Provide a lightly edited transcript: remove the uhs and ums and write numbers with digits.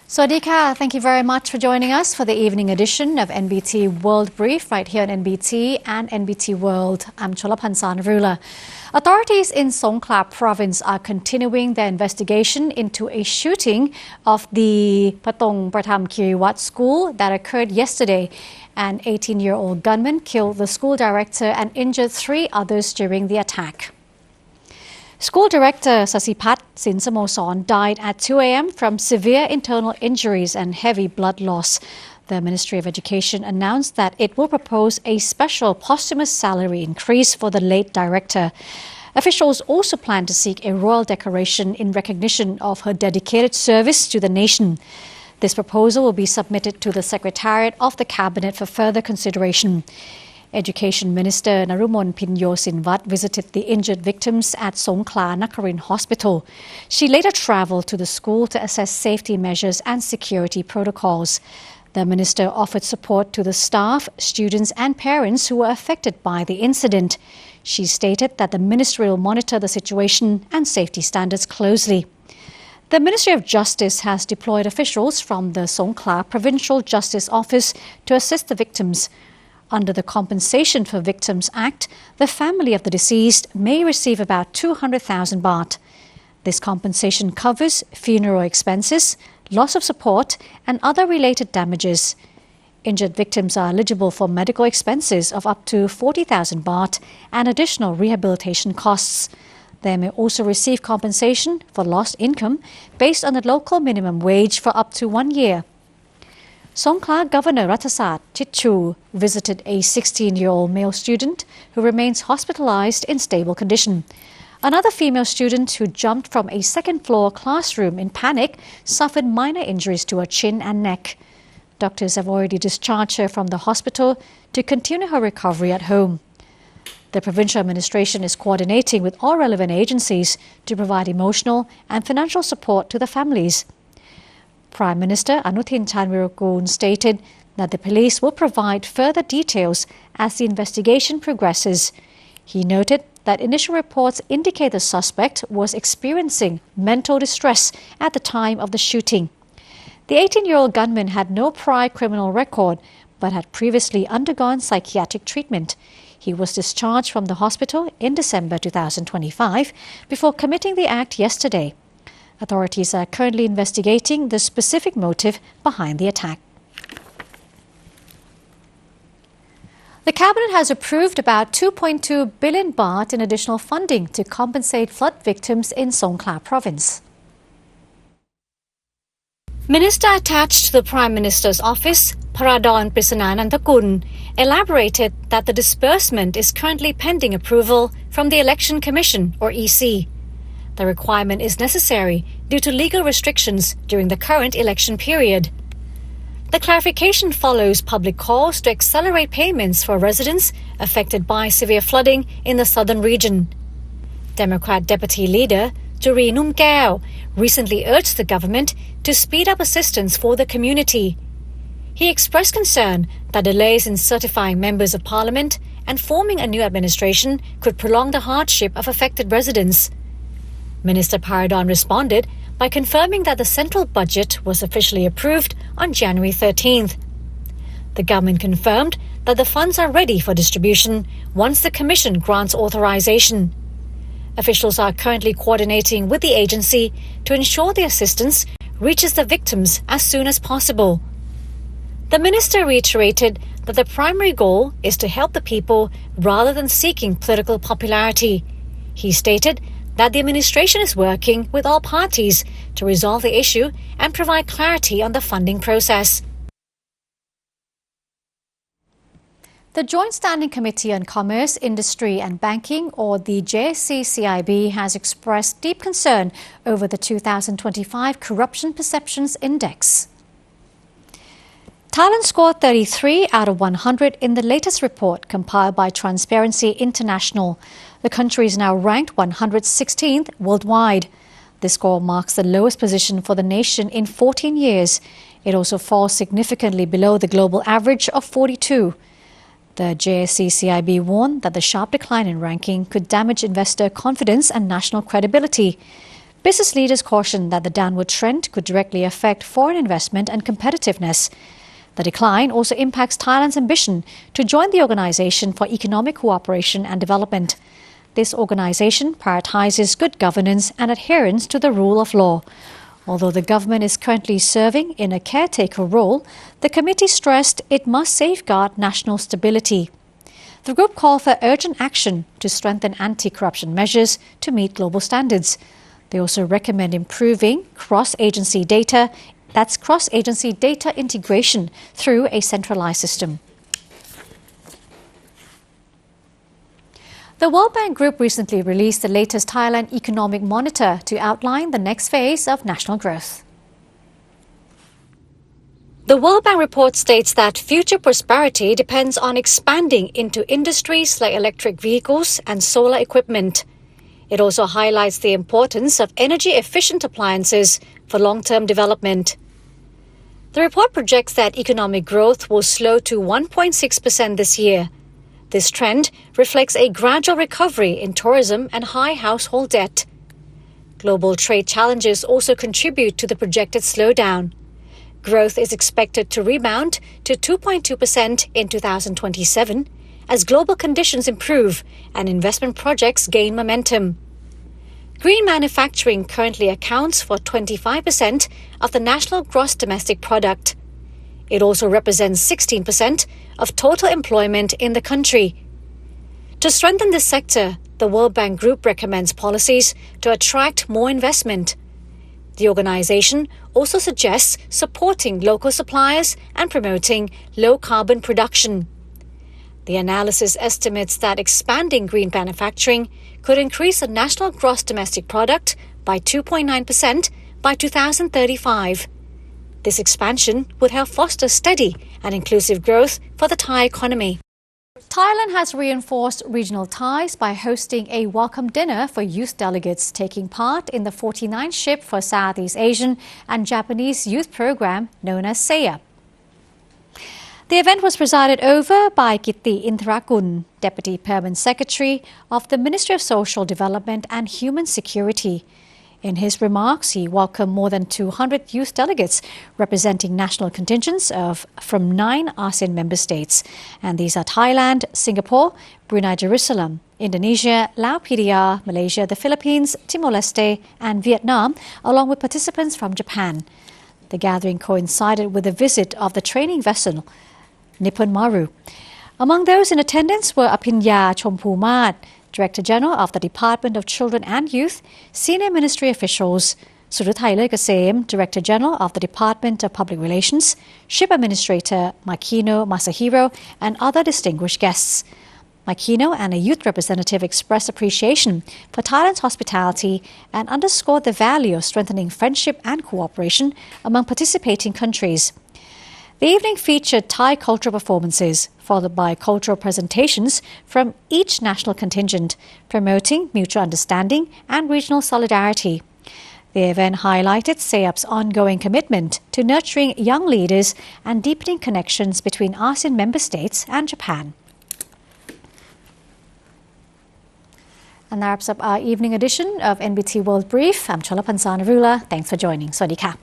Swadika, thank you very much for joining us for the evening edition of NBT World Brief right here on NBT and NBT World. I'm SONGKHLA. Authorities in Songkhla province are continuing their investigation into a shooting of the Patong Pratham Kiriwat school that occurred yesterday. An 18-year-old gunman killed the school director and injured 3 others during the attack. School director Sasipat Sinsamoson died at 2 a.m. from severe internal injuries and heavy blood loss. The Ministry of Education announced that it will propose a special posthumous salary increase for the late director. Officials also plan to seek a royal decoration in recognition of her dedicated service to the nation. This proposal will be submitted to the Secretariat of the Cabinet for further consideration. Education Minister Narumon Pinyo Sinvat visited the injured victims at Songkhla Nakarin Hospital. She later travelled to the school to assess safety measures and security protocols. The minister offered support to the staff, students and parents who were affected by the incident. She stated that the ministry will monitor the situation and safety standards closely. The Ministry of Justice has deployed officials from the Songkhla Provincial Justice Office to assist the victims. Under the Compensation for Victims Act, the family of the deceased may receive about 200,000 baht. This compensation covers funeral expenses, loss of support, and other related damages. Injured victims are eligible for medical expenses of up to 40,000 baht and additional rehabilitation costs. They may also receive compensation for lost income based on the local minimum wage for up to 1 year. Songkhla Governor Ratthasat Chitchu visited a 16-year-old male student who remains hospitalized in stable condition. Another female student who jumped from a second-floor classroom in panic suffered minor injuries to her chin and neck. Doctors have already discharged her from the hospital to continue her recovery at home. The provincial administration is coordinating with all relevant agencies to provide emotional and financial support to the families. Prime Minister Anuthin Chanvirakul stated that the police will provide further details as the investigation progresses. He noted that initial reports indicate the suspect was experiencing mental distress at the time of the shooting. The 18-year-old gunman had no prior criminal record but had previously undergone psychiatric treatment. He was discharged from the hospital in December 2025 before committing the act yesterday. Authorities are currently investigating the specific motive behind the attack. The Cabinet has approved about 2.2 billion baht in additional funding to compensate flood victims in Songkhla province. Minister attached to the Prime Minister's office, Paradon Prisananantakul, elaborated that the disbursement is currently pending approval from the Election Commission or EC. The requirement is necessary due to legal restrictions during the current election period. The clarification follows public calls to accelerate payments for residents affected by severe flooding in the southern region. Democrat Deputy Leader Juri Numkhael recently urged the government to speed up assistance for the community. He expressed concern that delays in certifying members of parliament and forming a new administration could prolong the hardship of affected residents. Minister Paradon responded by confirming that the central budget was officially approved on January 13th. The government confirmed that the funds are ready for distribution once the Commission grants authorization. Officials are currently coordinating with the agency to ensure the assistance reaches the victims as soon as possible. The minister reiterated that the primary goal is to help the people rather than seeking political popularity. He stated that the administration is working with all parties to resolve the issue and provide clarity on the funding process. The Joint Standing Committee on Commerce, Industry and Banking, or the SSEAYP, has expressed deep concern over the 2025 Corruption Perceptions Index. Thailand scored 33 out of 100 in the latest report compiled by Transparency International. The country is now ranked 116th worldwide. This score marks the lowest position for the nation in 14 years. It also falls significantly below the global average of 42. The SSEAYP warned that the sharp decline in ranking could damage investor confidence and national credibility. business leaders cautioned that the downward trend could directly affect foreign investment and competitiveness. The decline also impacts Thailand's ambition to join the Organization for Economic Cooperation and Development. This organization prioritizes good governance and adherence to the rule of law. Although the government is currently serving in a caretaker role, the committee stressed it must safeguard national stability. The group called for urgent action to strengthen anti-corruption measures to meet global standards. They also recommend improving cross-agency data integration through a centralized system. The World Bank Group recently released the latest Thailand Economic Monitor to outline the next phase of national growth. The World Bank report states that future prosperity depends on expanding into industries like electric vehicles and solar equipment. It also highlights the importance of energy-efficient appliances for long-term development. The report projects that economic growth will slow to 1.6% this year. This trend reflects a gradual recovery in tourism and high household debt. Global trade challenges also contribute to the projected slowdown. Growth is expected to rebound to 2.2% in 2027 as global conditions improve and investment projects gain momentum. Green manufacturing currently accounts for 25% of the national gross domestic product. It also represents 16% of total employment in the country. To strengthen this sector, the World Bank Group recommends policies to attract more investment. The organization also suggests supporting local suppliers and promoting low-carbon production. The analysis estimates that expanding green manufacturing could increase the national gross domestic product by 2.9% by 2035. This expansion would help foster steady and inclusive growth for the Thai economy. Thailand has reinforced regional ties by hosting a welcome dinner for youth delegates taking part in the 49th SHIP for Southeast Asian and Japanese Youth Program known as SSEAYP. The event was presided over by Kitti Intarakul, Deputy Permanent Secretary of the Ministry of Social Development and Human Security. In his remarks, he welcomed more than 200 youth delegates representing national contingents from 9 ASEAN member states. And these are Thailand, Singapore, Brunei Darussalam, Indonesia, Laos PDR, Malaysia, the Philippines, Timor-Leste and Vietnam, along with participants from Japan. The gathering coincided with the visit of the training vessel Nippon Maru. Among those in attendance were Apinya Chompumat, Director General of the Department of Children and Youth, senior ministry officials, Suruthai Kasem, Director General of the Department of Public Relations, Ship Administrator Makino Masahiro, and other distinguished guests. Makino and a youth representative expressed appreciation for Thailand's hospitality and underscored the value of strengthening friendship and cooperation among participating countries. The evening featured Thai cultural performances, followed by cultural presentations from each national contingent, promoting mutual understanding and regional solidarity. The event highlighted SEAYP's ongoing commitment to nurturing young leaders and deepening connections between ASEAN member states and Japan. And that wraps up our evening edition of NBT World Brief. I'm SONGKHLA. Thanks for joining. Sawasdee ka.